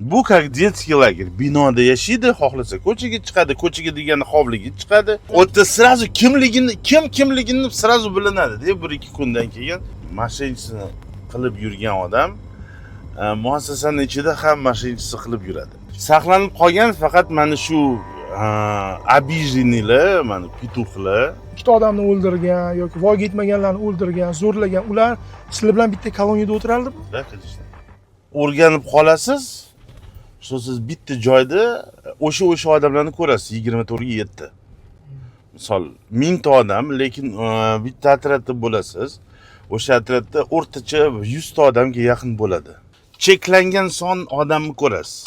Bu как детский лагерь. Binoda yashaydi, xohlasa ko'chaga chiqadi, ko'chaga degani hovliga chiqadi. O'tda sразу kimligini sразу bilinadi-da, 1-2 kundan keyin mashinasini qilib yurgan odam muassasaning ichida ham mashinasi qilib yuradi. Saqlanib qolgan faqat mana shu обиженныйlar, mana pituxlar. Ikkita odamni o'ldirgan yoki voyaga yetmaganlarni o'ldirgan, zo'rlagan, ular sizlar bilan bitta koloniyada o'tirardimi? Da, конечно. O'rganib qolasiz. Siz bitta joyda o'sha odamlarni ko'rasiz 24 ga 7. Misol 1000 ta odam, lekin bitta otryadda bo'lasiz. O'sha otryadda o'rtacha 100 ta odamga yaqin bo'ladi. Cheklangan son odamni ko'rasiz.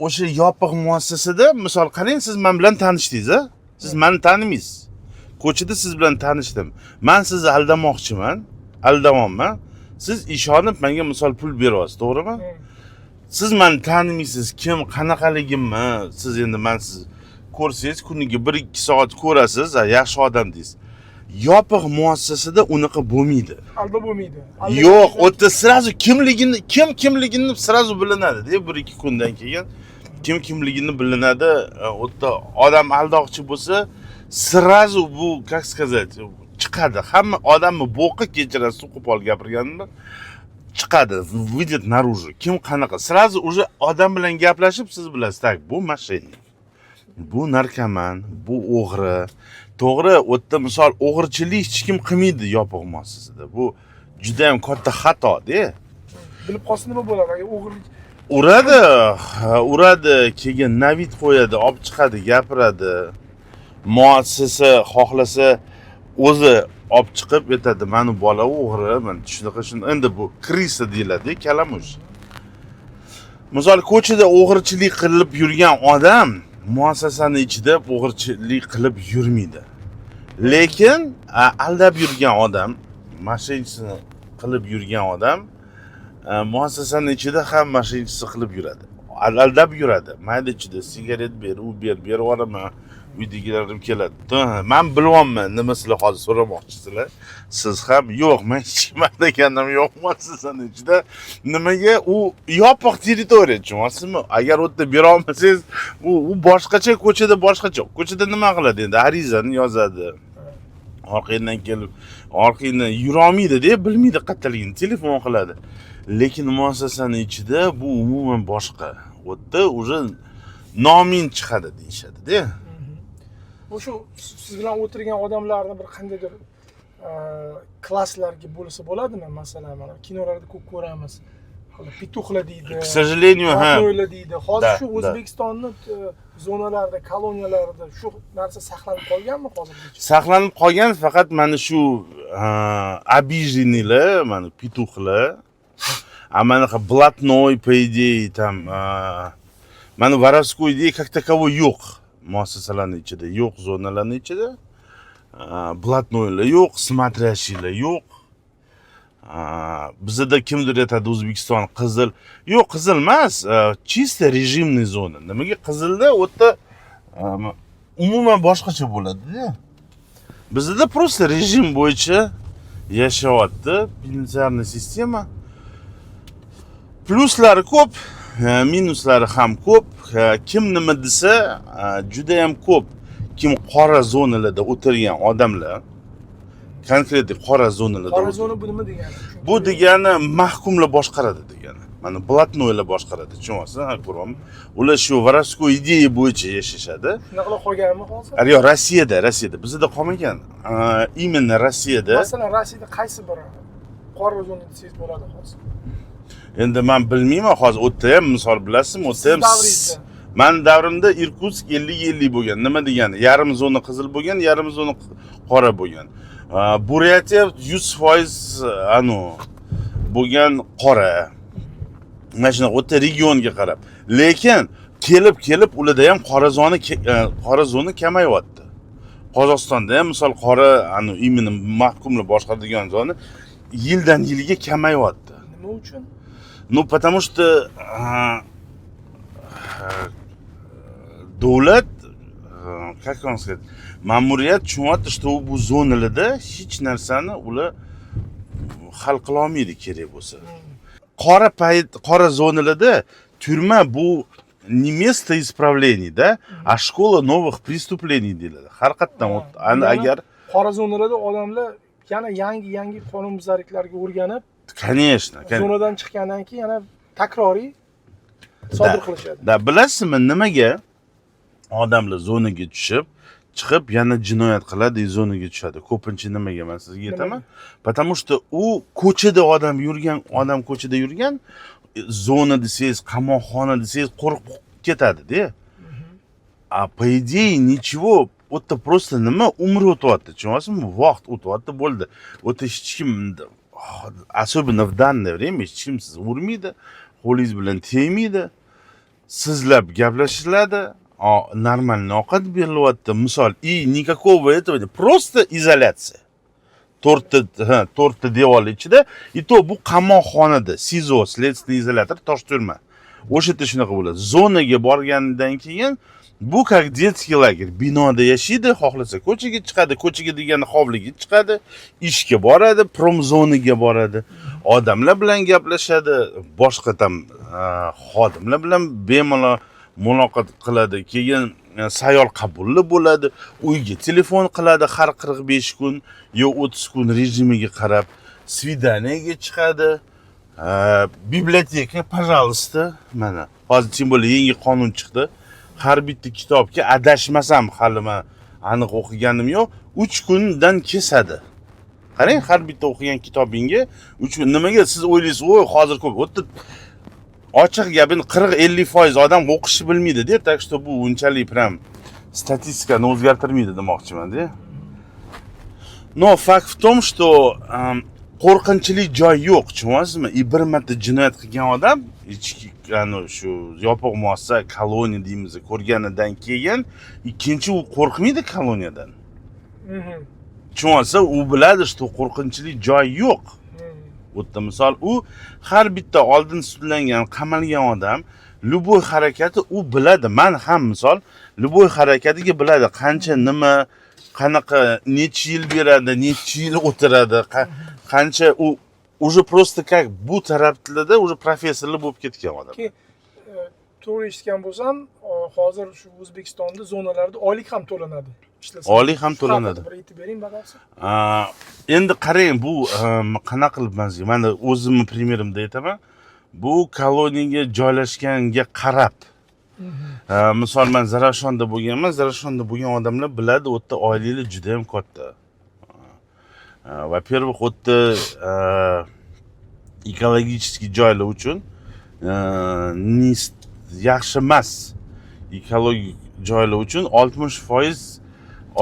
O'sha yopiq muassasada, misol qarang, siz men bilan tanishdingiz, a? Siz meni tanimaysiz. Ko'chada siz bilan tanishdim. Men sizni aldamoqchiman, aldamamman. Siz ishonib menga misol pul beryapsiz, to'g'rimi? Siz meni tanimaysiz, kim, qanaqaligimni, siz endi men siz ko'rsangiz, kuniga 1-2 soat ko'rasiz, yaxshi odam deysiz. Yopiq muassasada unaqa bo'lmaydi. Alba bo'lmaydi. Yo'q, o'tda sразу kimligini sразу bilinadi-da, 1-2 kundan keyin kimligini bilinadi. O'tda odam aldoqchi bo'lsa, sразу bu, как сказать, chiqadi. Hamma odamni bo'qi kechirasiz, qo'pol gapirganimda chiqadi, выйдет наружу. Kim qanaqa? Sразу уже odam bilan gaplashib, siz bilasiz, tak, bu mошенник. Bu narkoman, bu o'g'ri. To'g'ri, o'tda misol o'g'irchilik hech kim qilmaydi yopiq muassasada. Bu juda ham katta xato-da. Bilib qolsa nima bo'ladi? Agar o'g'irlik uradi, keyin navid qo'yadi, olib chiqadi, gapiradi. Muassasa xohlasa o'zi olib chiqib aytadi, "Meni bola o'g'ri, men shunaqa endi bu krisa deyiladi, kalamush." Misol ko'chada o'g'irchilik qilib yurgan odam muassasani ichida o'g'irchilik qilib yurmaydi. Lekin aldab yurgan odam, mashinasini qilib yurgan odam muassasani ichida ham mashinasi qilib yuradi. Aldab yuradi. Mayda ichida sigaret ber, u beraman. Uydagilarim keladi. Men bilyapman, nima sizlar hozir so'ramoqchisizlar. Siz ham yo'q, men hech kim deganim yo'q muassasani ichida. Nimaga u yopiq territoriya, tushunasizmi? Agar o'tda bera olmasangiz, u boshqacha, ko'chada boshqacha. Ko'chada nima qiladi endi? Arizani yozadi. Orqadan kelib, orqadan yura olmaydi-da, bilmaydi qayerdaligini, telefon qiladi. Lekin muassasani ichida bu umuman boshqa. O'tda уже noming chiqadi deyshadi-da. Shu siz bilan o'tirgan odamlarni bir qandaydir klasslarga bo'lsa bo'ladimi? Masalan, mana kinolarda ko'p ko'ramiz. Pituxlar deydi. К сожалению, ha. O'ylar deydi. Hozir shu O'zbekistonning zonalarida, koloniyalarida shu narsa saqlanib qolganmi hozirgacha? Saqlanib qolgan faqat mana shu обиженныйlar, mana pituxlar. Mana блатной, по идее, там mana воровской идеи как таковой yo'q. Muassasalarning ichida yo'q, zonalarning ichida блатноylar yo'q, смотрящийlar yo'q. Bizda kimdir aytadi O'zbekiston qizil. Yo'q, qizil emas, чисто rejimniy zona. Nimaga qizilda o'tda umuman boshqacha bo'ladi-da. Bizda просто rejim bo'yicha yashayapti, pensiarniy sistema. Pluslari ko'p, minuslari ham ko'p. Kim nima desa, juda ham ko'p. Kim qora zonalarda o'tirgan odamlar, konkret qora zonalarda. Qora zona bu nima degani? Bu degani mahkumlar boshqaradi degani. Mana блатноylar boshqaradi, tushunyapsiz? Ko'ryapman. Ular shu воровской ideya bo'yicha yashashadi. Shunaqa qolganmi hozir? Yo'q, Rossiyada bizda qolmagan. Именно Rossiyada. Masalan, Rossiyada qaysi biri qora zona desangiz bo'ladi hozir? Endi men bilmayman, hozir o'tda ham misol bilasizmi, o'tda ham men davrimda Irkutsk 50-50 bo'lgan. Nima degani? Yarim zona qizil bo'lgan, yarim zona qora bo'lgan. Buratiya 100% bo'lgan qora. Mana shuna o'tda regionga qarab. Lekin kelib ularda ham qora zona kamayyapti. Qozog'istonda ham misol qora именно mahkumlar boshqaradigan zona yildan yilga kamayyapti. Nima uchun? Ну, потому что davlat, как вам сказать, ma'muriyat tushunadi, что bu zonalarda hech narsani ular hal qila olmaydi kerak bo'lsa. qora zonalarda turma bu не место исправлений, да, а школа новых преступлений deyiladi. Har qayerdan agar qora zonalarda odamlar yana yangi qonunbuzarliklarga o'rganib, конечно, zonadan chiqqandan keyin yana takroriy sodir qilishadi. Da bilasizmi nimaga odamlar zonaga chiqib yana jinoyat qiladi, zonaga tushadi. Ko'pincha nimaga men sizga aytaman? Потому что u ko'chada odam ko'chada yurgan, zona desangiz, qamoqxona desangiz qo'rqib ketadi-da. А по идее nичего, o'tda просто nima umr o'tyapti, tushunyapsizmi? Vaqt o'tyapti, bo'ldi. O'ta hech kim, особенно в данное время, hech kim sizni urmaydi, qo'lingiz bilan tegmaydi. Sizlab gaplashiladi, нормальный ovqat berilyapti. Misol, никакого этого, просто изоляция. To'rtta devor ichida, и то bu qamoqxonada, SIZO, следственный izolyator, tosh turma. O'sha yerda shunaqa bo'ladi. Zonaga borganidan keyin bu как детский лагерь. Binoda yashaydi, xohlasa ko'chaga chiqadi, ko'chaga degani hovliga chiqadi, ishga boradi, promzonaga boradi, odamlar bilan gaplashadi, boshqa tam xodimlar bilan bemalol muloqot qiladi. Keyin sayyor qabulli bo'ladi, uyga telefon qiladi har 45 kun yo 30 kun rejimiga qarab, svidaniyaga chiqadi, biblioteka, пожалуйста, mana hozir tем более yangi qonun chiqdi. Har bitta kitobga adashmasam, hali men aniq o'qiganim yo'q, 3 kundan kesadi. Qarang, har bitta o'qigan kitobingga 3 kun. Nimaga siz o'ylaysiz, "Voy, hozir ko'p." O'tda ochiq gapini 40-50% odam o'qishni bilmaydi-da, так что bu unchalik prям statistikani o'zgartirmaydi demoqchiman-da. Но fakt в том, что qo'rqinchli joy yo'q, tushunyapsizmi? Bir marta jinoyat qilgan odam ichki shu yopiq muassasa, koloniya deymiz, ko'rganidan keyin ikkinchi u qo'rqmaydi koloniyadan. Tushunsa, u biladi, что qo'rqinchli joy yo'q. O'tda misol, u har bitta oldin sudlangan, qamalgan odam любой harakati u biladi. Men ham misol любой harakatiga biladi, qancha nima, qanaqa necha yil beradi, necha yil o'tiradi, qancha u уже просто как bu taraflarda уже professorlar bo'lib ketgan odam. To'g'ri eshitgan bo'lsam, hozir shu O'zbekistonda zonalarda oylik ham to'lanadi. Oylik ham to'lanadi. Bir aytib bering batafsil. Endi qarang, bu qanaqa qilib mana o'zimning primerimda aytaman. Bu koloniyaga joylashganga qarab. Misol men Zarafshonda bo'lganman, Zarafshonda bo'lgan odamlar biladi, u yerda oyliklar juda ham katta. Во-первых, o'tda ekologik joylar uchun yaxshi emas. Ekologik joylar uchun 60%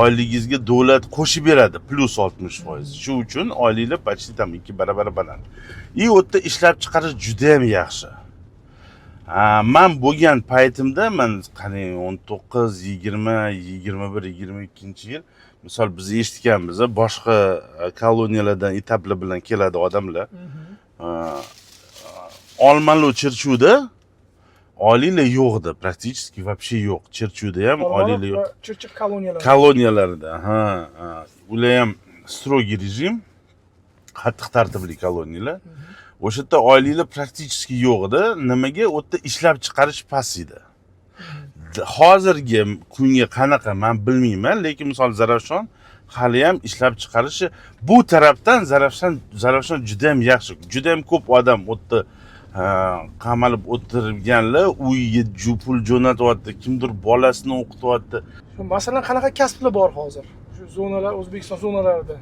oyligingizga davlat qo'shib beradi, plus 60%. Shu uchun oyliklar почти tam 2 barobar baland. И o'tda ishlab chiqarish juda ham yaxshi. Men bo'lgan paytimda, men qarang 19, 20, 21, 22-yil, misol biz eshitganmiz, boshqa koloniyalardan etaplar bilan keladi odamlar. Olmali Chirchuvda oyliklar yo'qdi, практически вообще yo'q. Chirchuvda ham oyliklar yo'q. Chirchiq koloniyalarida, ular ham strogiy rejim, qattiq tartibli koloniyalar. O'sha yerda oyliklar практически yo'q edi. Nimaga? U yerda ishlab chiqarish past edi. Hozirgi kunga qanaqa men bilmayman, lekin misol Zarafshon hali ham ishlab chiqarishi bu tarafdan Zarafshon juda ham yaxshi. Juda ham ko'p odam u yerda qamalib o'tirganlar, uyiga pul jo'natyapti, kimdir bolasini o'qityapti. Masalan, qanaqa kasblar bor hozir? Shu zonalar, O'zbekiston zonalarida.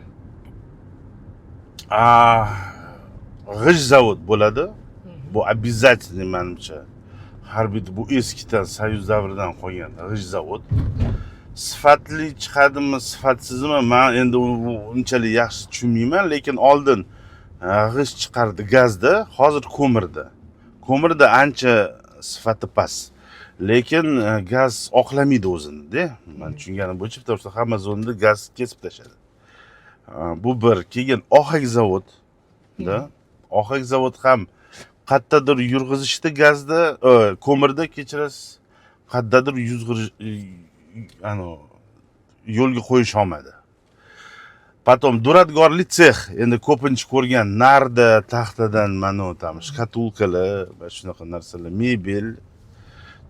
G'isht zavod bo'ladi. Bu обязательно menimcha. Har bir bu eskidan, Soyuz davridan qolgan g'isht zavod. Sifatli chiqadimi, sifatsizmi, men endi unchalik yaxshi tushunmayman, lekin oldin g'isht chiqardi gazda, hozir ko'mirda. Ko'mirda ancha sifati past. Lekin gaz oqlamaydi o'zini-da. Men tushunganim bo'yicha, потому что hamma zonada gaz kesib tashadi. Bu bir. Keyin ohak zavodda, ohak zavod ham qayerdadir yurg'izishdi gazda, ko'mirda, kechirasiz, qayerdadir yo'lga qo'yish olmadi. Потом duradgorlik sex, endi ko'pincha ko'rgan narda, taxtadan mana tam shkatulkalar va shunaqa narsalar, mebel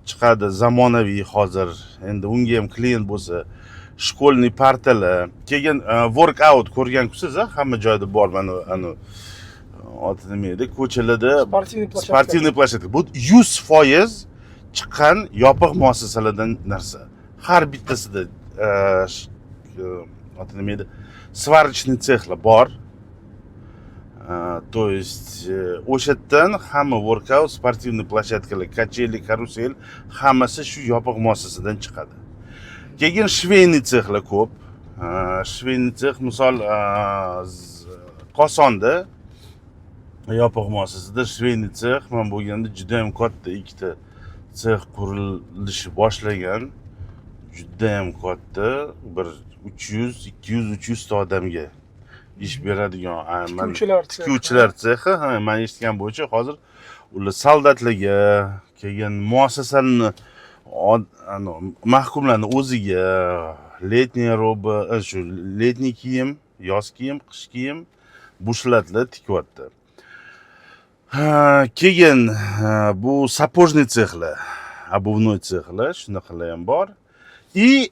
chiqadi zamonaviy hozir. Endi unga ham klient bo'lsa, shkolniy partalar, keyin workout ko'rgansiz, hamma joyda bor mana anu oti nima edi, ko'chalarda sportivniy plashatka. Bu 100% chiqqan yopiq muassasalardan narsa. Har bittasida oti nima edi, svarочный sexlar bor. То есть o'sha yerdan hamma workout, sportivniy plashatkalar, kacheli, karusel hammasi shu yopiq muassasadan chiqadi. Keyin shveyniy sexlar ko'p. Shveyniy sex misol Qosonda yopiq muassasada shveyniy sex men bo'lganda juda ham katta ikkita sex qurilishi boshlangan. Juda ham katta, bir 300, 200, 300 ta odamga ish beradigan tikuvchilar sexi. Men eshitgan bo'yicha hozir ular soldatlarga, keyin muassasani mahkumlarni o'ziga letniy roba, shu letniy kiyim, yoz kiyim, qish kiyim bushlatlar tikyapti. Keyin bu sapojniy sexlar, обувной sexlar, shunaqalar ham bor. И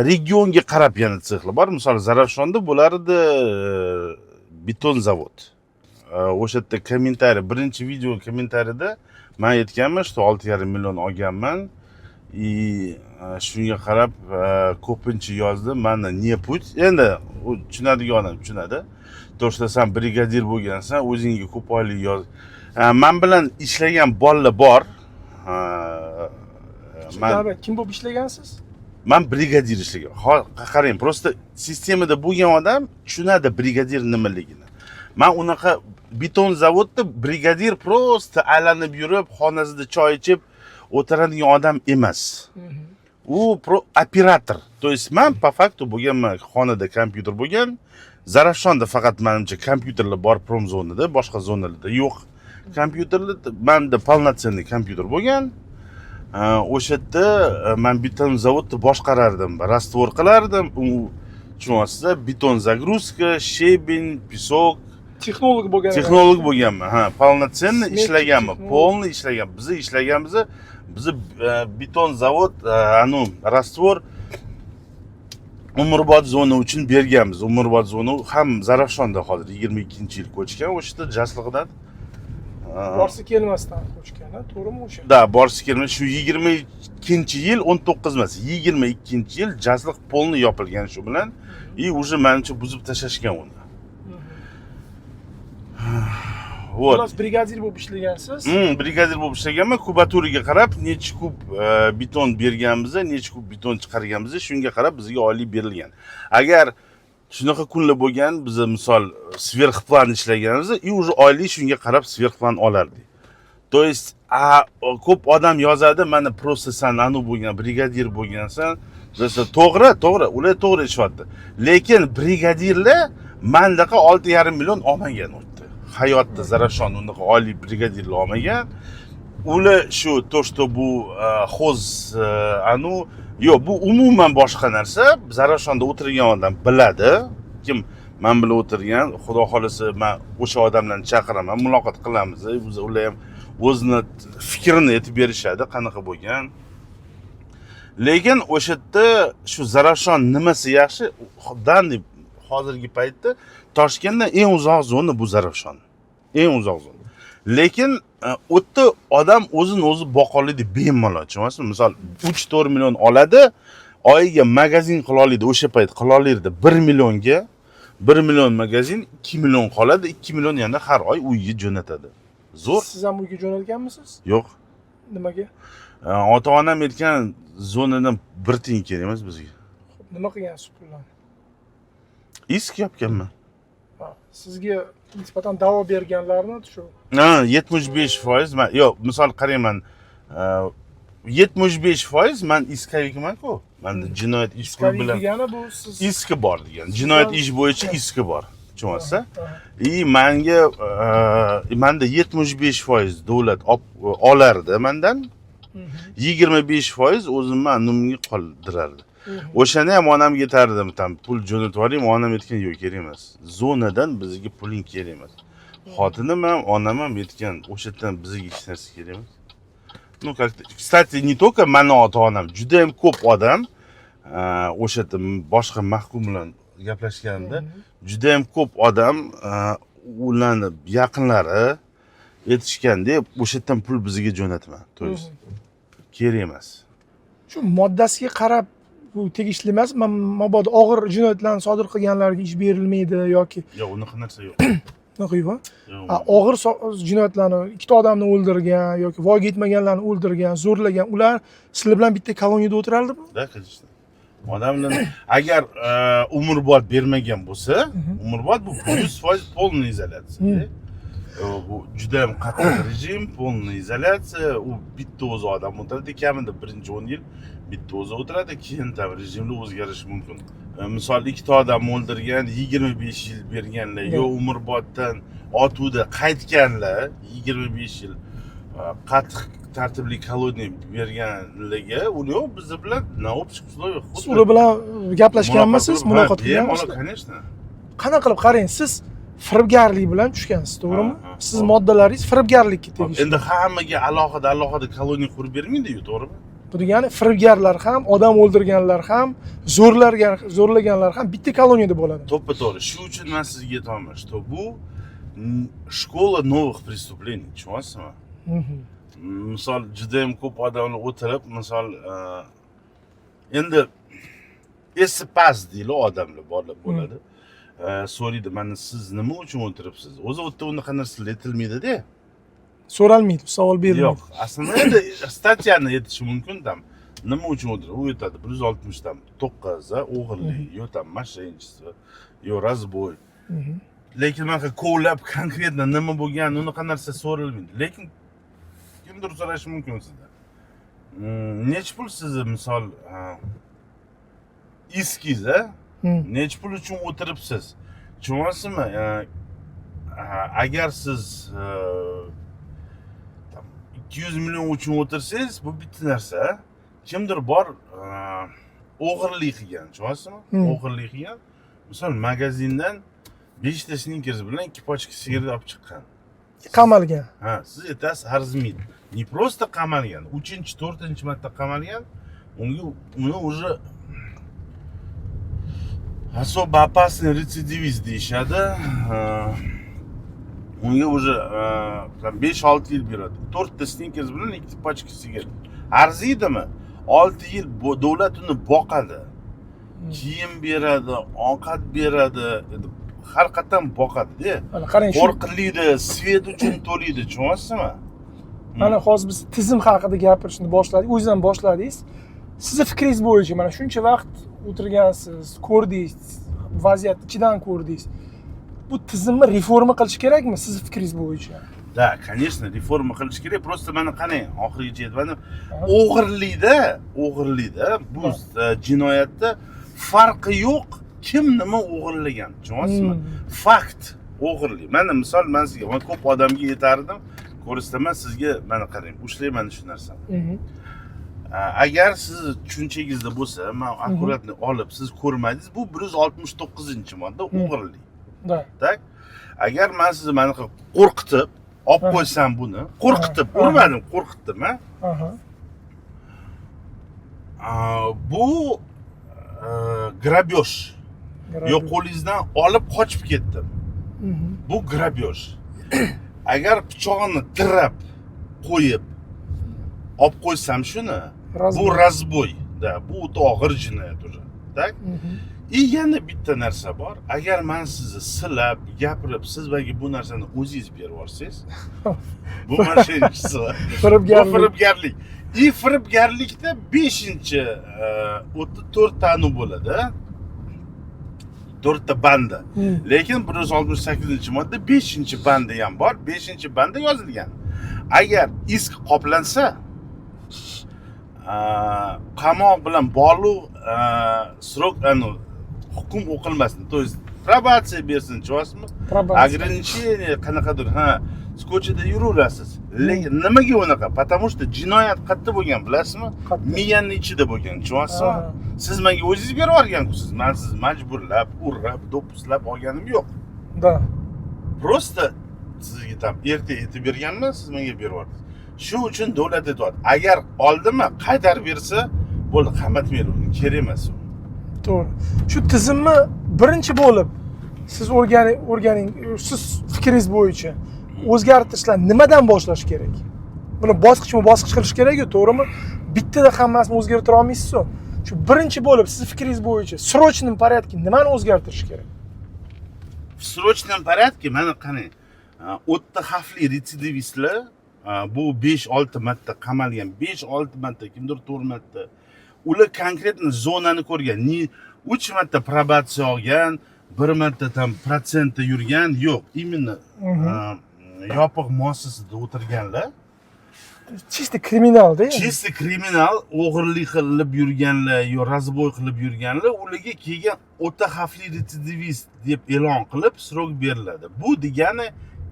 regionga qarab yana sexlar bor. Misol Zarafshonda bo'lardi beton zavod. O'sha yerda kommentariy, birinchi video kommentariyda men aytganman, что 6,5 million olganman. И shunga qarab ko'pincha yozdi, mana ne pуть. Endi tushunadigan odam tushunadi. То, что sen brigadir bo'lgansan, o'zingga ko'p oylik yoz. Men bilan ishlagan bolalar bor. Kim bo'lib ishlagansiz? Men brigadir ishlagan. Qarang, просто sistemada bo'lgan odam tushunadi brigadir nimaligini. Men unaqa beton zavodda brigadir просто aylanib yurib, xonasida choy ichib o'tiradigan odam emas. U operator. То есть men по факту bo'lganman, xonada kompyuter bo'lgan. Zarafshonda faqat menimcha kompyuterlar bor promzonada, boshqa zonalarda yo'q. Kompyuterlar menda полноценный kompyuter bo'lgan. O'sha yerda men beton zavodni boshqarardim, rastvor qilardim. U tushunasizlar, beton загрузка, щебень, песок. Texnolog bo'lganman. Полноценный ishlaganman, полный ishlagan. Biz ishlaganmiz, biz beton zavod, rastvor Umrbod zona uchun berganmiz. Umrbod zona ham Zarafshonda hozir 22-yil ko'chgan, o'sha yerda jasliqdan borsi kelmasdan ko'chgan, to'g'rimi o'sha? Da, borsi kelmas. Shu 22-yil, 19 emas, 22-yil jasliq polni yopilgan shu bilan. И уже menimcha buzib tashlashgan uni. Xullas brigadir bo'lib ishlagansiz? Brigadir bo'lib ishlaganman. Kubaturiga qarab necha kub beton berganmiz, necha kub beton chiqarganmiz, shunga qarab bizga oylik berilgan. Agar shunaqa kunlar bo'lgan, biz misol sverxplan ishlaganmiz, и уже oylik shunga qarab sverxplan olardik. То есть ko'p odam yozadi, mana просто sen anu bo'lgan, brigadir bo'lgansan. Desa to'g'ri, ular to'g'ri aytishyapti. Lekin brigadirlar mendaqa 6,5 million olmagan o'tdi. Hayotda Zarafshon unaqa oliy brigadirlar olmagan. Ular shu to, что bu xo'z yo'q, bu umuman boshqa narsa. Zarafshonda o'tirgan odam biladi. Kim men bilan o'tirgan, xudo xolasa men o'sha odamlarni chaqiraman, muloqot qilamiz. Biz ular ham o'zini fikrini aytib berishadi, qanaqa bo'lgan. Lekin o'sha yerda shu Zarafshon nimasi yaxshi? Deb hozirgi paytda Toshkentdan eng uzoq zona bu Zarafshon. Eng uzoq zona. Lekin o'tda odam o'zini o'zi boqoladi bemalol, tushunasizmi? Misol 3-4 million oladi, oyiga magazin qila oladi, o'sha payt qila olardi 1 millionga. 1 million magazin 2 million qoladi, 2 million yana har oy uyga jo'natadi. Zo'r. Siz ham uyga jo'nalganmisiz? Yo'q. Nimaga? Ota-onam aytgan zonadan bir tiyin kerak emas bizga. Nima qilgansiz pullarni? Isk yopganman. Sizga nisbatan da'vo berganlarni shu. 75% men, yo'q, misol qarayman, 75% men iskavikman-ku. Menda jinoyat ish bilan degani bu siz iski bor degan. Jinoyat ish bo'yicha iski bor. Tushunasizlar? Menda 75% davlat olardi mendan. 25% o'zimni anumga qoldirardi. O'shani ham onamga aytardim, tam pul jo'natib yuboring, onam aytgan yo'q, kerak emas. Zonadan bizga puling kerak emas. Xotinim ham, onam ham aytgan, o'sha yerdan bizga hech narsa kerak emas. Ну, как-то, kстати, не только mani ota-onam, juda ham ko'p odam o'sha yerda boshqa mahkum bilan gaplashganda juda ham ko'p odam ularni yaqinlari aytishganda, o'sha yerdan pul bizga jo'natma. То есть kerak emas. Shu moddasiga qarab bu tegishli emas. Mabodo og'ir jinoyatlarni sodir qilganlarga ish berilmaydi yoki Yo'q, unaqa narsa yo'q. naqiyva. Og'ir jinoyatlarni, ikkita odamni o'ldirgan yoki voyaga yetmaganlarni o'ldirgan, zo'rlagan, ular sizlar bilan bitta koloniyada o'tirardimi? Да, конечно. Odamlar agar umrbod bermagan bo'lsa, umrbod bu 100% полный izolyatsiya. Bu juda ham qattiq rejim, полный izolyatsiya. U bitta o'zi odam o'tiradi, kamida birinchi 10 yil bitta o'zi o'tiradi, keyin tam rejimni o'zgarishi mumkin. Misol ikkita odam o'ldirgan, 25 yil berganlar, yo umrboddan otuvda qaytganlar, 25 yil qattiq tartibli koloniya berganlarga, uni biz bilan na общих условиях. Siz ular bilan gaplashganmisiz, muloqot qilganmisiz? Конечно. Qanaqa qilib qarang, siz firibgarlik bilan tushgansiz, to'g'rimi? Siz moddalaringiz firibgarlikka tegishli. Endi hammaga alohida koloniya qurib bermaydi-yu, to'g'rimi? Bu degani firibgarlar ham, odam o'ldirganlar ham, zo'rlaganlar ham bitta koloniyada bo'ladi. To'ppa-to'g'ri. Shu uchun men sizga aytaman, что bu shkola новых преступлений, tushunyapsizmi? Misol juda ham ko'p odamlar o'tirib, misol endi esi past deydi odamlar bo'ladi. So'raydi, mana siz nima uchun o'tiribsiz? O'zi u yerda unaqa narsalar aytilmaydi-da. So'ralmaydi, savol berilmaydi. Yo'q, aslida endi statyani aytish mumkin tam. Nima uchun o'tirib? U aytadi 160 tam 9 o'g'irlik, yo tam moshennichество, yo razboy. Lekin mana ko'lab konkretno nima bo'lgan, unaqa narsa so'ralmaydi. Lekin kimdir so'rashi mumkin sizdan. Necha pul sizni misol iskiz, necha pul uchun o'tiribsiz? Tushunyapsizmi? Agar siz 200 million uchun o'tirsangiz, bu bitta narsa. Kimdir bor o'g'irlik qilgan, tushunyapsizmi? O'g'irlik qilgan. Misol magazindan 5 ta snickers bilan 2 pochka sigaret olib chiqqan. Qamalgan. Ha, siz aytasiz arzmaydi. Не просто qamalgan, 3-4 marta qamalgan. Uni уже особо опасный рецидивист deyishadi. Unga уже 5-6 yil beradi. 4 ta snickers bilan 2 pochka sigaret. Arziydimi? 6 yil davlat uni boqadi. Kiyim beradi, ovqat beradi, har qatdan boqadi-da. Mana qarang, qo'rqinliydi, svet uchun to'laydi, tushunyapsizmi? Mana hozir biz tizim haqida gapirishni boshladik, o'zingizdan boshladingiz. Sizni fikringiz bo'yicha mana shuncha vaqt o'tirgansiz, ko'rdingiz, vaziyatni ichidan ko'rdingiz. Bu tizimni reforma qilish kerakmi sizni fikringiz bo'yicha? Da, конечно, reforma qilish kerak. Просто mana qarang, oxirigacha aytmadim. O'g'irlikda bu jinoyatda farqi yo'q. Kim nima o'g'irlagan, tushunyapsizmi? Fakt o'g'irlik. Mana misol men sizga ko'p odamga aytardim, ko'rsataman sizga, mana qarang, ushlang mana shu narsani. Agar siz tushunchangizda bo'lsa, men akkuratni olib siz ko'rmadingiz, bu 169-modda o'g'irlik. Da. Tak? Agar men sizni mana qo'rqitib olib qo'ysam buni, qo'rqitib, urmadim, qo'rqitdim, bu grabyosh. Yo qo'lingizdan olib qochib ketdim. Bu grabyosh. Agar pichog'ini tirab qo'yib olib qo'ysam shuni, bu razboy. Da, bu o'ta og'ir jinoyat уже. Tak? И yana bitta narsa bor. Agar men sizni silab, gapirib, siz menga bu narsani o'zingiz berib yuborsangiz, bu moshennichество. Firibgarlik. Firibgarlikda 4 ta anu bo'ladi. 4 ta banda. Lekin 168-modda 5-banda ham bor. 5-banda yozilgan. Agar isk qoplansa, qamoq bilan bog'liq srok hukm o'qilmasin. То есть probatsiya bersin, tushunyapsizmi? Ограничение qanaqadir, siz ko'chada yuraverasiz. Lekin nimaga unaqa? Потому что jinoyat qayerda bo'lgan, bilasizmi? Qayerda? Miyanning ichida bo'lgan, tushunyapsizmi? Ha. Siz menga o'zingiz berib yuborgansiz. Men sizni majburlab, urib, do'pposlab olganim yo'q. Da. Просто sizga tam erta aytib berganman, siz menga berib yubordingiz. Shu uchun davlat aytyapti, agar oldimi qaytarib bersa, bo'ldi, qammatmaydi, kerak emas u. To'g'ri. Shu tizimni birinchi bo'lib siz o'rganing, siz fikringiz bo'yicha o'zgartirishlar nimadan boshlash kerak? Buni bosqichma-bosqich qilish kerak-ku, to'g'rimi? Bittada hammasini o'zgartira olmaysiz-ku. Shu birinchi bo'lib siz fikringiz bo'yicha срочным порядке nimani o'zgartirish kerak? В срочном порядке mana qarang, o'ta xavfli retsidivistlar bu 5-6 marta qamalgan, 5-6 marta, kimdir 4 marta. Ular konkretni zonani ko'rgan, 3 marta probatsiya olgan, 1 marta tam protsentda yurgan yo'q. Именно yopiq muassasada o'tirganlar. Чисто kriminalda. Чисто kriminal, o'g'irlik qilib yurganlar, yo razboy qilib yurganlar, ularga kelgan o'ta xavfli retsidivist deb e'lon qilib srok beriladi. Bu degani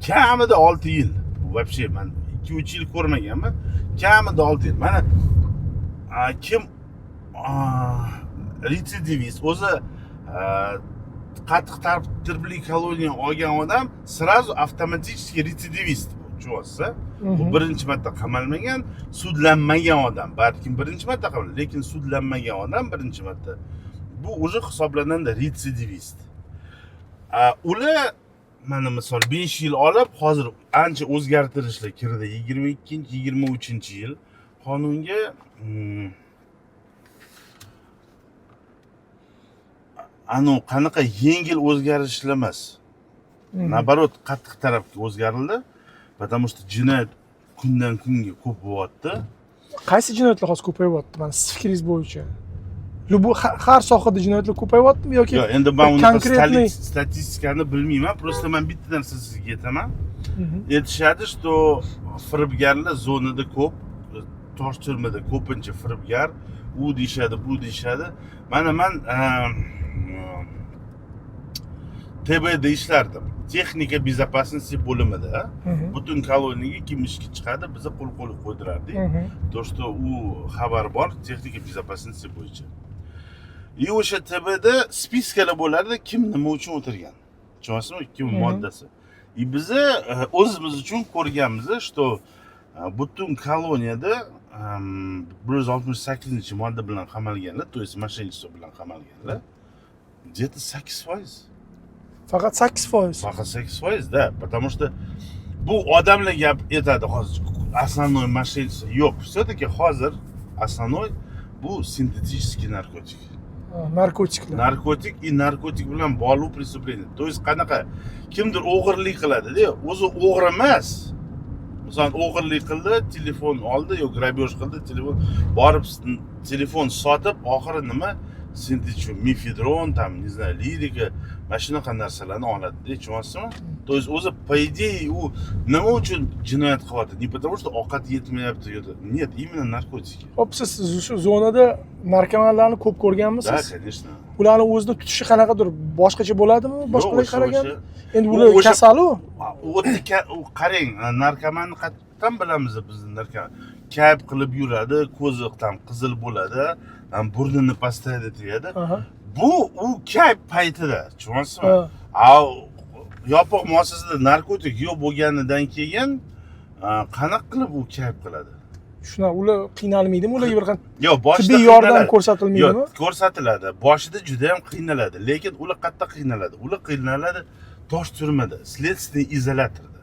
kamida 6 yil. Bu вообще men 2-3 yil ko'rmaganman. Kamida 6 yil. Mana kim retsidivist o'zi qattiq tartibli koloniya olgan odam сразу avtomatik retsidivist bu, tushunyapsiz? Bu birinchi marta qamalmagan, sudlanmagan odam. Balkim birinchi marta qamalgan, lekin sudlanmagan odam birinchi marta. Bu уже hisoblanadi retsidivist. Ular mana misol 5 yil olib, hozir ancha o'zgartirishlar kirdi. 22-23-yil qonunga qanaqa yengil o'zgarishlar emas. Nabarot qattiq tarafga o'zgarildi. Потому что jinoyat kundan kunga ko'p bo'lyapti. Qaysi jinoyatlar hozir ko'payyapti? Mana siz fikringiz bo'yicha. Bu har sohada jinoyatlar ko'payyaptimi yoki yo'q, endi men konkretniy statistikani bilmayman. Просто men bitta narsa sizga aytaman. Aytishadi, что firibgarlar zonada ko'p, tosh turmada ko'pincha firibgar, u deyshadi, bu deyshadi. Mana men TB'da ishlardim. Texnika безопасности bo'limida. Butun koloniyaga kim ishga chiqadi, biza qo'l qo'ydirardik. То, что u xabar bor texnika безопасности bo'yicha. И o'sha TB'da spiskalar bo'lardi, kim nima uchun o'tirgan. Tushunyapsizmi? Kim moddasi. И biza o'zimiz uchun ko'rganmiz, что butun koloniyada 168-modda bilan qamalganlar, то есть moshennichtство bilan qamalganlar где-то 8%. Faqat 8%. Faqat 8%, да, потому что bu odamlar gap aytadi hozir основной moshennichtство yo'q. Все-таки hozir основной bu sintetический narkotik. Narkotiklar. Narkotik и narkotik bilan bog'liq преступление. То есть qanaqa kimdir o'g'irlik qiladi-da, o'zi o'g'ri emas. Masalan, o'g'irlik qildi, telefon oldi yo grabej qildi, telefon borib telefon sotib, oxiri nima? Sintetический mefedron, там, не знаю, lirika, mana shunaqa narsalarni oladi-da, tushunyapsizmi? То есть o'zi по идее u nima uchun jinoyat qilyapti? Не потому что ovqat yetmayapti yo'q. Нет, именно narkotiki. Hop, siz shu zonada narkomanlarni ko'p ko'rganmisiz? Да, конечно. Ularni o'zida tutishi qanaqadir boshqacha bo'ladimi? Boshqalarga qaraganda? Endi U ular o'sha- kasal-u. Qarang, narkomanni qayerdan bilamiz biz narkoman? Kayf qilib yuradi, ko'zi ham qizil bo'ladi, ham burnini pastayda tegadi. Bu u kayf paytida, tushunyapsizmi? Yopiq muassasada narkotik yo'q bo'lganidan keyin qanaqa qilib u kayf qiladi? Shuna ular qiynalmaydimi? Ularga bir qanday Yo'q, boshida tibbiy yordam ko'rsatilmaydimi? Yo'q, ko'rsatiladi. Boshida juda ham qiynaladi, lekin ular qayerda qiynaladi? Ular qiynaladi tosh turmada, следственный izolyatorda.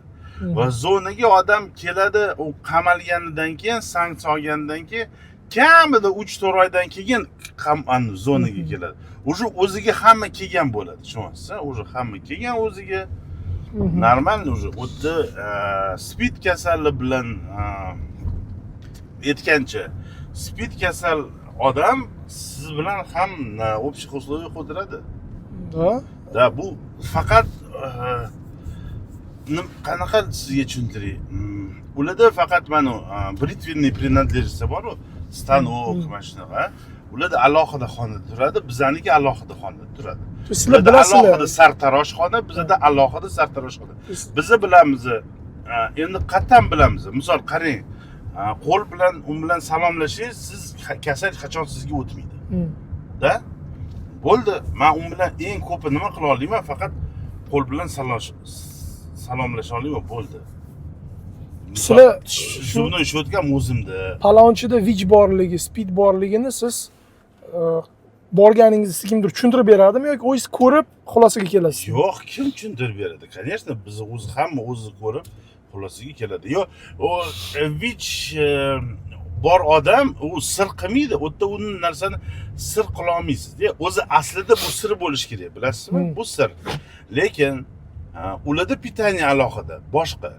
Va zonaga odam keladi, u qamalganidan keyin, sanksiya olganidan keyin kamida 3-4 oydan keyin zonaga keladi. Уже o'ziga hamma kelgan bo'ladi, tushunyapsiz? Уже hamma kelgan o'ziga. Normal уже o'tdi spid kasali bilan aytgancha, spid kasal odam siz bilan ham общих условиях o'tiradi. Da. Da, bu faqat qanaqa sizga tushuntiray? Ularda faqat mana бритвенный принадлежность bor-ku, stanok, mana shunaqa. Ularda alohida xonada turadi, bizaniki alohida xonada turadi. Sizlar bilasizlar. Alohida sartarosh xona, bizda alohida sartarosh xona. Bizni bilamiz, endi qattan bilamiz. Misol qarang, qo'l bilan u bilan salomlashingiz, siz kasal qachon sizga o'tmaydi. Da? Bo'ldi. Men u bilan eng ko'pi nima qila olaman? Faqat qo'l bilan salomlasha olaman, bo'ldi. Sizlar shuni ishlatgan o'zimda. palonchida vich borligi, speed borligini siz borganingizda kimdir tushuntirib beradimi yoki o'zingiz ko'rib xulosaga kelasiz? Yo'q, kim tushuntirib beradi? Конечно, biz hamma o'zi ko'rib xulosaga keladi. Yo'q, o vich bor odam u sir qilmaydi. U yerda uni narsani sir qila olmaysiz. O'zi aslida bu sir bo'lish kerak, bilasizmi? Bu sir. Lekin ularda pitaniya alohida, boshqa.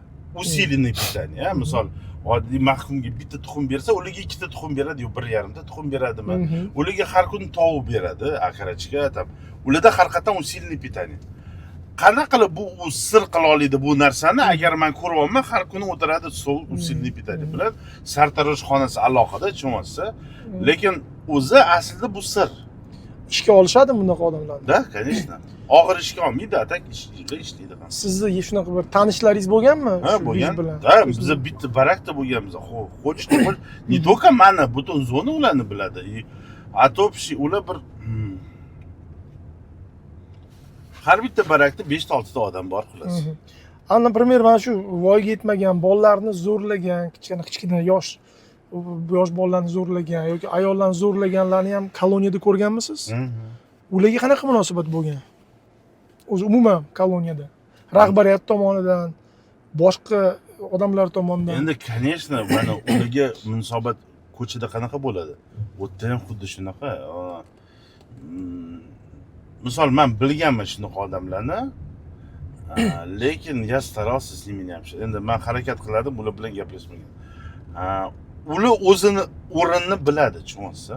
Усиленный питание, misol oddiy mahkumga bitta tuxum bersa, ularga ikkita tuxum beradi, yo 1,5 ta tuxum beradimi? Ularga har kun tovuq beradi, akarachka, tam. Ularda har qatdan усиленный питание. Qanaqa qilib bu sir qila oladi bu narsani? Agar men ko'ryapman, har kuni o'tiradi stol усиленный питание bilan, sartarosh xonasi alohida, tushunasiz? Lekin o'zi aslida bu sir. Ishga olishadimi bunaqa odamlarni? Da, конечно. Og'ir ishga olmaydi, atak ishlaydi ham. Sizni shunaqa bir tanishlaringiz bo'lganmi? Ha, bo'lgan. Da, biz bitta barakda bo'lganmiz. Qo'chdi, не только mana butun zona ularni biladi. Atopshi ular bir har bitta barakda 5-6 ta odam bor xolos. Например, mana shu voyaga yetmagan bolalarni zo'rlagan, kichkina yosh bolalarni zo'rlagan yoki ayollarni zo'rlaganlarni ham koloniyada ko'rganmisiz? Ularga qanaqa munosabat bo'lgan? O'zi umuman koloniyada rahbariyat tomonidan, boshqa odamlar tomonidan. Endi, конечно, mana ularga munosabat ko'chada qanaqa bo'ladi? Bu yerda ham xuddi shunaqa. Misol men bilganman shunaqa odamlarni. Lekin я старался с ними не общаться. Endi men harakat qiladim ular bilan gaplashmagan. Ular o'zini o'rnini biladi, tushunasiz?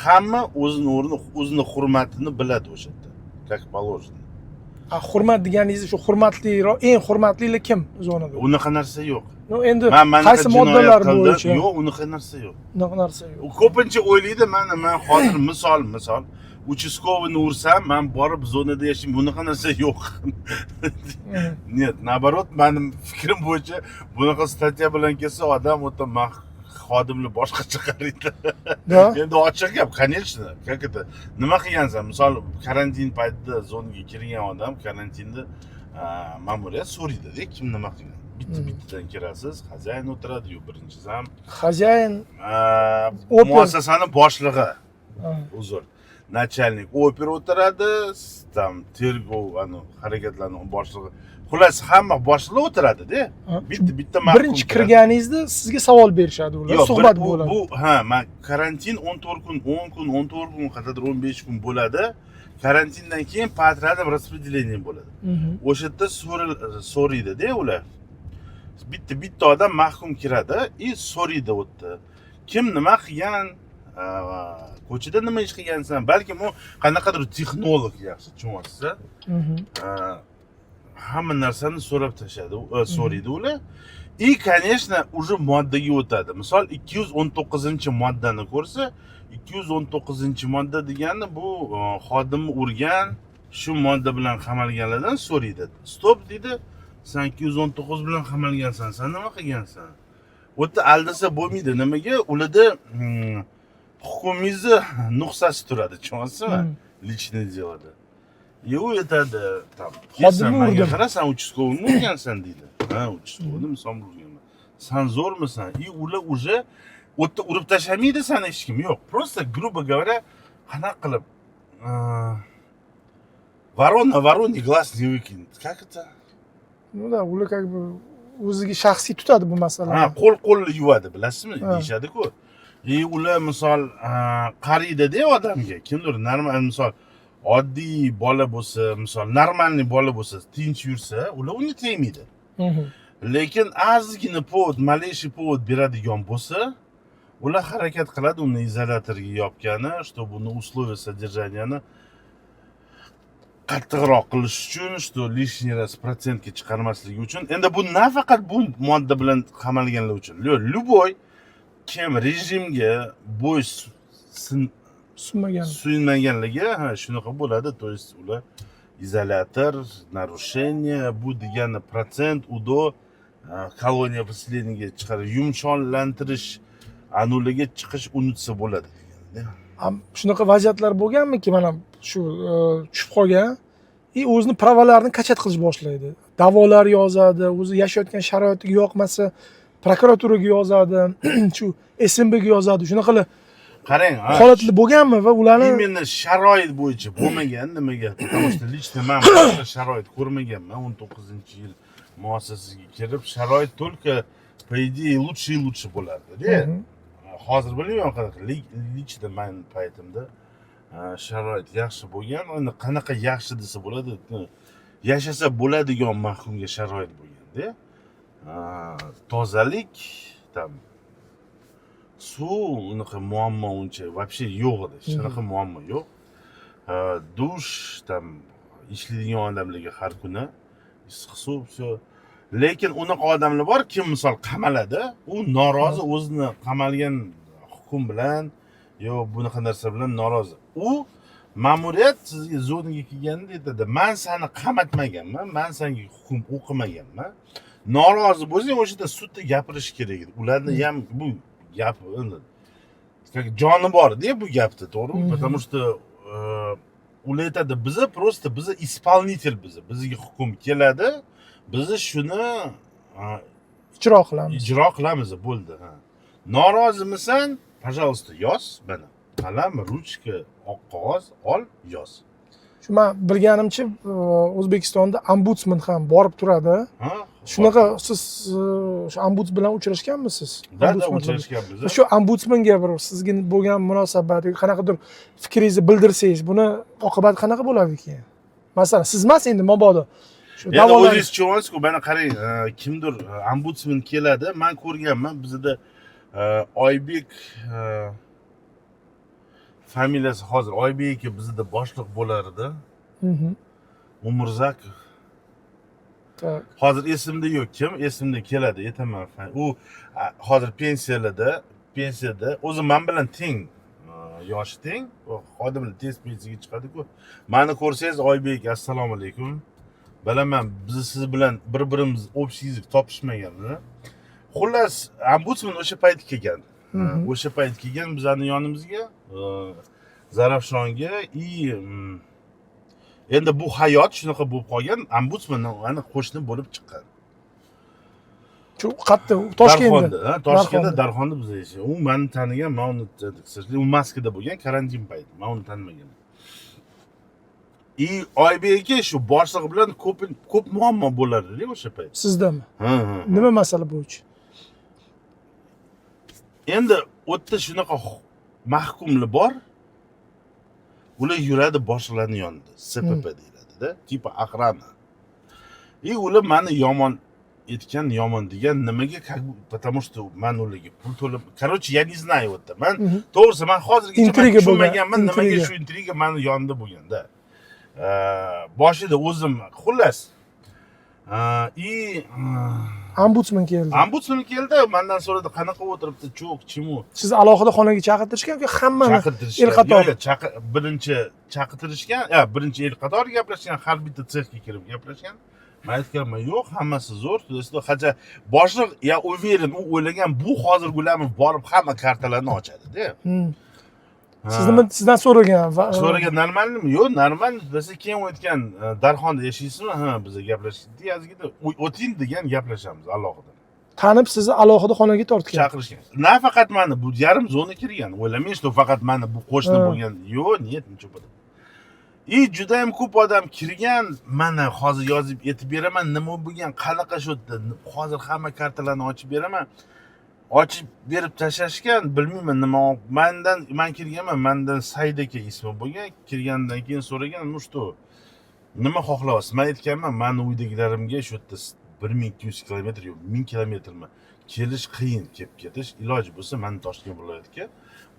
Hamma o'zini o'rni, o'zini hurmatini biladi o'sha yerda. Как положено. Hurmat deganingiz shu hurmatliroq, eng hurmatlilar kim zonada? Unaqa narsa yo'q. No, endi qaysi moddalar bo'yicha? Yo'q, unaqa narsa yo'q. Unaqa narsa yo'q. Ko'pincha o'ylaydi, men hozir misol uchastkovini ursam, men borib zonada yashayman. Bunaqa narsa yo'q. Нет, наоборот, mening fikrim bo'yicha bunaqa statya bilan kelsa odam o'ta xodimni boshqacha qaraydi. Endi ochiq gap, конечно. Как это? Nima qilgansan? Misol karantin paytida zonaga kirgan odam karantinda ma'muriyat so'raydi-da, kim nima qilgan. Bittadan kirasiz, xo'jayin o'tiradi, yo birinchi zam. Xo'jayin muassasani boshlig'i. Uzr. Начальник oper o'tiradi, tam tergov harakatlarni boshlig'i. Xullas hamma boshliq o'tiradi-da. Bitta birinchi kirganingizda sizga savol berishadi ular, suhbat bo'ladi. Bu men karantin 14 kun, 10 kun, 14 kun, qadar 15 kun bo'ladi. Karantindan keyin patrada распределение bo'ladi. O'sha yerda so'raydi-da ular. Bitta odam mahkum kiradi, so'raydi o'tdi. Kim nima qilgan? Ko'chada nima ish qilgansan? Balki u qanaqadir texnolog yaxshi, tushunasiz? Hamma narsani so'rab tashadi, so'raydi ular. Конечно, уже moddaga o'tadi. Misol 219-moddani ko'rsa, 219-modda degani bu xodimni urgan, shu modda bilan qamalganlardan so'raydi. Stop deydi. Sen 219 bilan qamalgansan, sen nima qilgansan? O'tda aldasa bo'lmaydi. Nimaga? Ularda hukumingizni nuqsasi turadi, tushunasizmi? Личное делоda. Yo'q aytadi, tam. Xodimni qarasan, uchastkovni urgansan deydi. Ha, uchastkovni misol urganman. Sen zo'rmisan? Ular уже o'tda urib tashlamaydi seni hech kim. Yo'q, просто грубо говоря, qanaqa qilib вороне глаз не выкинет. Как это? Ну да, ular как бы o'ziga shaxsiy tutadi bu masalani. Ha, qo'l-qo'lni yuvadi, bilasizmi? Deyishadi-ku. Ular misol qariydi-da odamga. Kimdir normal misol oddiy bola bo'lsa, misol normalniy bola bo'lsa, tinch yursa, ular uni tegmaydi. Lekin ozgina povod, maleyshi povod beradigan bo'lsa, ular harakat qiladi uni izolyatorga yopgani, чтобы uni условия содержанияni qattiqroq qilish uchun, что лишний раз процентga chiqarmasligi uchun. Endi bu nafaqat bu modda bilan qamalganlar uchun. Любой kim rejimga suynmaganligi, shunaqa bo'ladi. То есть ular izolyator, нарушение, bu degani protsent, udo, koloniya поселениyaga chiqarish, yumshoqlantirish, anularga chiqish unutsa bo'ladi. Shunaqa vaziyatlar bo'lganmiki, mana shu tushib qolgan, o'zini pravolarini kachat qilish boshlaydi. Da'volar yozadi, o'zi yashayotgan sharoitiga yoqmasa, prokuraturaga yozadi, shu SMBga yozadi. Shunaqalar qarang, holatlar bo'lganmi va ularni именно sharoit bo'yicha bo'lmagan nimaga? Потому что лично men boshqa sharoit ko'rmaganman. 19-yil muassasaga kirib, sharoit только по идее лучше и лучше bo'lardi-da. Hozir bilmayman qanaqa, лично men paytimda sharoit yaxshi bo'lgan. Uni qanaqa yaxshi desa bo'ladi? Yashasa bo'ladigan mahkumga sharoit bo'lganda, tozalik, tam suv, unaqa muammo uncha вообще yo'q edi. Shunaqa muammo yo'q. Dush, tam ishlaydigan odamlarga har kuni issiq suv, все. Lekin unaqa odamlar bor, kim misol qamaladi, u norozi, o'zini qamalgan hukm bilan yo bunaqa narsa bilan norozi. U ma'muriyat sizga zonaga kelganda aytadi, "Men seni qamatmaganman, men senga hukm o'qimaganman. Norozi bo'lsang, o'shada sudda gapirish kerak edi." Ularni ham bu gap как joni bor-da bu gapda, to'g'rimi? Потому что ular aytadi, biza просто biza исполнитель biza. Bizga hukm keladi, biz shuni ijro qilamiz. Ijro qilamiz, bo'ldi. Norozimisan, пожалуйста, yoz mana. Qalam, ruchka, oq qog'oz ol, yoz. Shu men bilganimcha O'zbekistonda ombudsman ham borib turadi. Shunaqa siz shu ombuds bilan uchrashganmisiz? Da, uchrashganmiz. Shu ombudsmanga bir sizga bo'lgan munosabat yoki qanaqadir fikringizni bildirsangiz, buni oqibati qanaqa bo'ladi keyin? Masalan, siz emas endi mabodo shu da'volar o'zingiz tushunasiz-ku, mana qarang, kimdir ombudsman keladi, men ko'rganman, bizda Oybek familiyasi hozir Oybek bizda boshliq bo'lardi. Umurzakov. Tak. Hozir esimda yo'q, kim esimda keladi, aytaman. U hozir pensiyada, o'zi men bilan teng, yoshi teng, xodimlar tez pensiyaga chiqadi-ku. Meni ko'rsangiz, Oybek, assalomu alaykum. Bilaman, biz siz bilan bir-birimiz общий язык topishmaganmiz. Xullas, ombudsman o'sha payt kelgan. O'sha payt kelgan bizning yonimizga, Zarafshonga, endi bu hayot shunaqa bo'lib qolgan, ombudsman ana qo'shni bo'lib chiqqan. Shu qayerda? Toshkentda. Toshkentda, Darxonda biz yashaymiz. U meni tanigan, men uni u Moskvada bo'lgan, karantin payti. Men uni tanimaganman. Oybek aka shu boshliq bilan ko'p muammo bo'lardi o'sha payt. Sizdami? Nima masala bo'yicha? Endi u yerda shunaqa mahkumlar bor. Ular yuradi boshqalarning yonida, SPP deyiladi-da, tipa охрана. Ular meni yomon etgan, yomon degan nimaga, потому что men ularga pul to'lab, короче, я не знаю вот это. Men to'g'risi men hozirgacha tushunmaganman, nimaga shu intriga meni yonida bo'lganda. Boshida o'zim xullas ombudsman keldi. Ombudsman keldi, mendan so'radi, qanaqa o'tiribdi, cho'q, chimu. Sizni alohida xonaga chaqirtirishgan yoki hammani el qator? Birinchi chaqirtirishgan, birinchi el qator gaplashgan, har bitta sexga kirib gaplashgan. Men aytganman, yo'q, hammasi zo'r, hozir boshliq, ya uverin, u o'ylagan bu hozir Gulamov borib hamma kartalarni ochadi-da. Sizdan so'ragan va so'ragan normalmi? Yo'q, normal. Biz keyin o'tgan Darxonda yashaysizmi? Ha, biz gaplashdik. Yazgida o'ting degan gaplashamiz alohida. Tanib sizni alohida xonaga tortgan. Chaqirishgan. Nafaqat meni bu yarim zona kirgan. O'ylamang, что faqat meni bu qo'shni bo'lgan. Yo'q, niyat nechopadi. Juda ham ko'p odam kirgan. Mana hozir yozib aytib beraman, nima bo'lgan, qanaqa shu hozir hamma kartalarni ochib beraman. Ochib berib tashashgan, bilmayman nima. Men kirganman, mendan Said aka ismi bo'lgan. Kirgandan keyin so'ragan, "Ну что? Nima xohlayapsiz?" Men aytganman, "Meni uydagilarimga shu yerda 1200 kilometr yo'q, 1000 kilometrmi kelish qiyin, kelib ketish. Iloji bo'lsa, meni Toshkent viloyatiga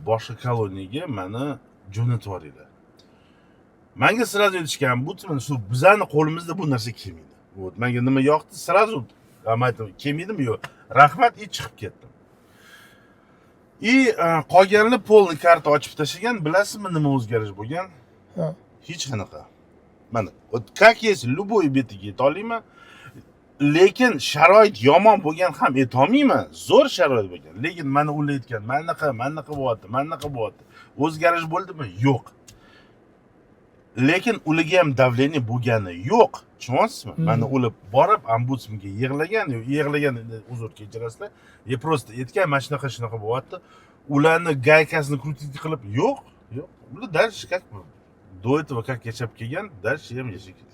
boshqa koloniyaga meni jo'natib yuboringlar." Menga sразу aytishgan, "Ombudsman, shu bizning qo'limizda bu narsa kelmaydi." Вот, menga nima yoqdi, sразу aytdim, "Kelmaydimi?" Yo'q. Rahmat, chiqib ketdim. qolganlar polni karta ochib tashlagan. Bilasizmi nima o'zgarish bo'lgan? Hech qanaqa. mana как есть любой betiga yetolmayman, lekin sharoit yomon bo'lgan ham yetolmayman, zo'r sharoit bo'lgan, lekin mana o'ylayotgan mana bunaqa bo'lyapti, o'zgarish bo'ldimi? Yo'q. Lekin ularga ham davleniya bo'lgani yo'q, tushunyapsizmi? Mana ular borib ombudsmanga yig'lagan, uzr kechirasizlar, просто aytgan mana shunaqa bo'lyapti. Ularni gaykasini krutit qilib, yo'q. Ular дальше как до этого как yashab kelgan, дальше ham yashab ketgan.